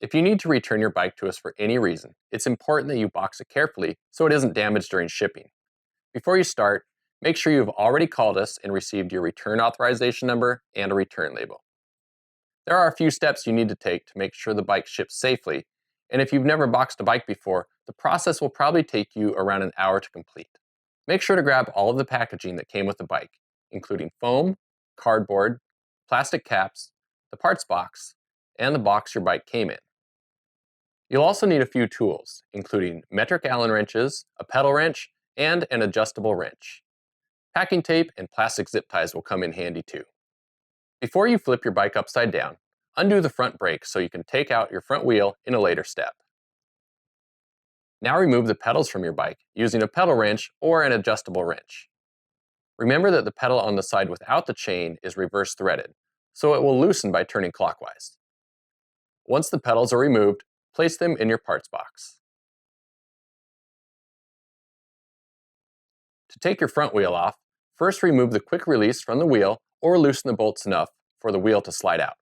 If you need to return your bike to us for any reason, it's important that you box it carefully so it isn't damaged during shipping. Before you start, make sure you've already called us and received your return authorization number and a return label. There are a few steps you need to take to make sure the bike ships safely, and if you've never boxed a bike before, the process will probably take you around an hour to complete. Make sure to grab all of the packaging that came with the bike, including foam, cardboard, plastic caps, the parts box, and the box your bike came in. You'll also need a few tools, including metric Allen wrenches, a pedal wrench, and an adjustable wrench. Packing tape and plastic zip ties will come in handy too. Before you flip your bike upside down, undo the front brake so you can take out your front wheel in a later step. Now remove the pedals from your bike using a pedal wrench or an adjustable wrench. Remember that the pedal on the side without the chain is reverse threaded, so it will loosen by turning clockwise. Once the pedals are removed, place them in your parts box. To take your front wheel off, first remove the quick release from the wheel or loosen the bolts enough for the wheel to slide out.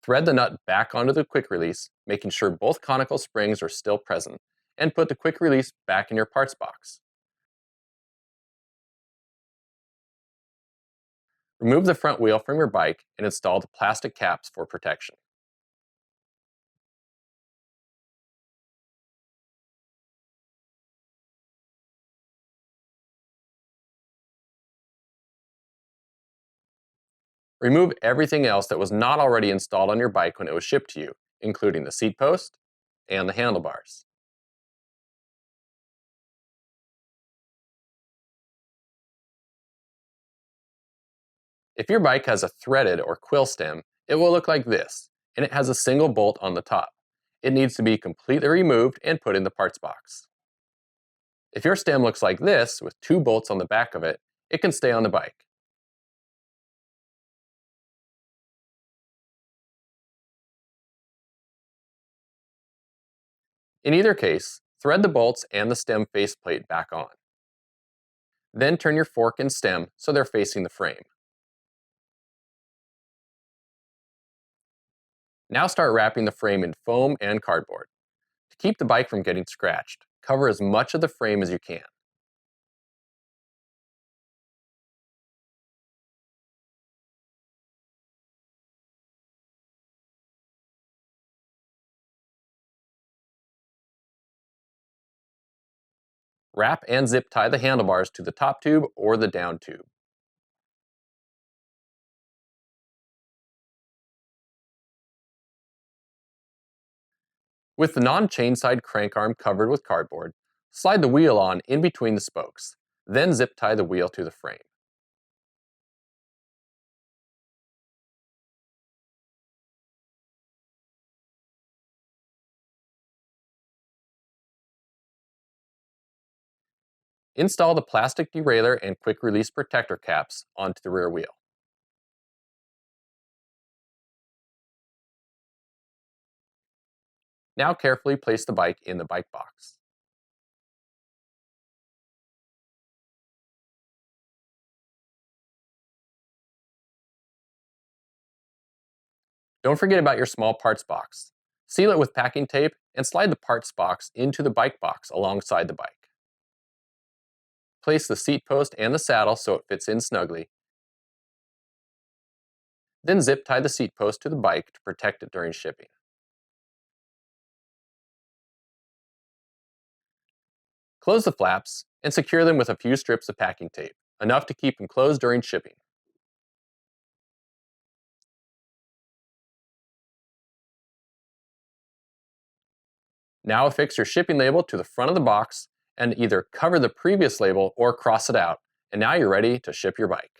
Thread the nut back onto the quick release, making sure both conical springs are still present, and put the quick release back in your parts box. Remove the front wheel from your bike and install the plastic caps for protection. Remove everything else that was not already installed on your bike when it was shipped to you, including the seat post and the handlebars. If your bike has a threaded or quill stem, it will look like this, and it has a single bolt on the top. It needs to be completely removed and put in the parts box. If your stem looks like this, with two bolts on the back of it, it can stay on the bike. In either case, thread the bolts and the stem faceplate back on. Then turn your fork and stem so they're facing the frame. Now start wrapping the frame in foam and cardboard. To keep the bike from getting scratched, cover as much of the frame as you can. Wrap and zip tie the handlebars to the top tube or the down tube. With the non-chain side crank arm covered with cardboard, slide the wheel on in between the spokes, then zip tie the wheel to the frame. Install the plastic derailleur and quick release protector caps onto the rear wheel. Now carefully place the bike in the bike box. Don't forget about your small parts box. Seal it with packing tape and slide the parts box into the bike box alongside the bike. Place the seat post and the saddle so it fits in snugly. Then zip tie the seat post to the bike to protect it during shipping. Close the flaps and secure them with a few strips of packing tape, enough to keep them closed during shipping. Now affix your shipping label to the front of the box and either cover the previous label or cross it out, and now you're ready to ship your bike.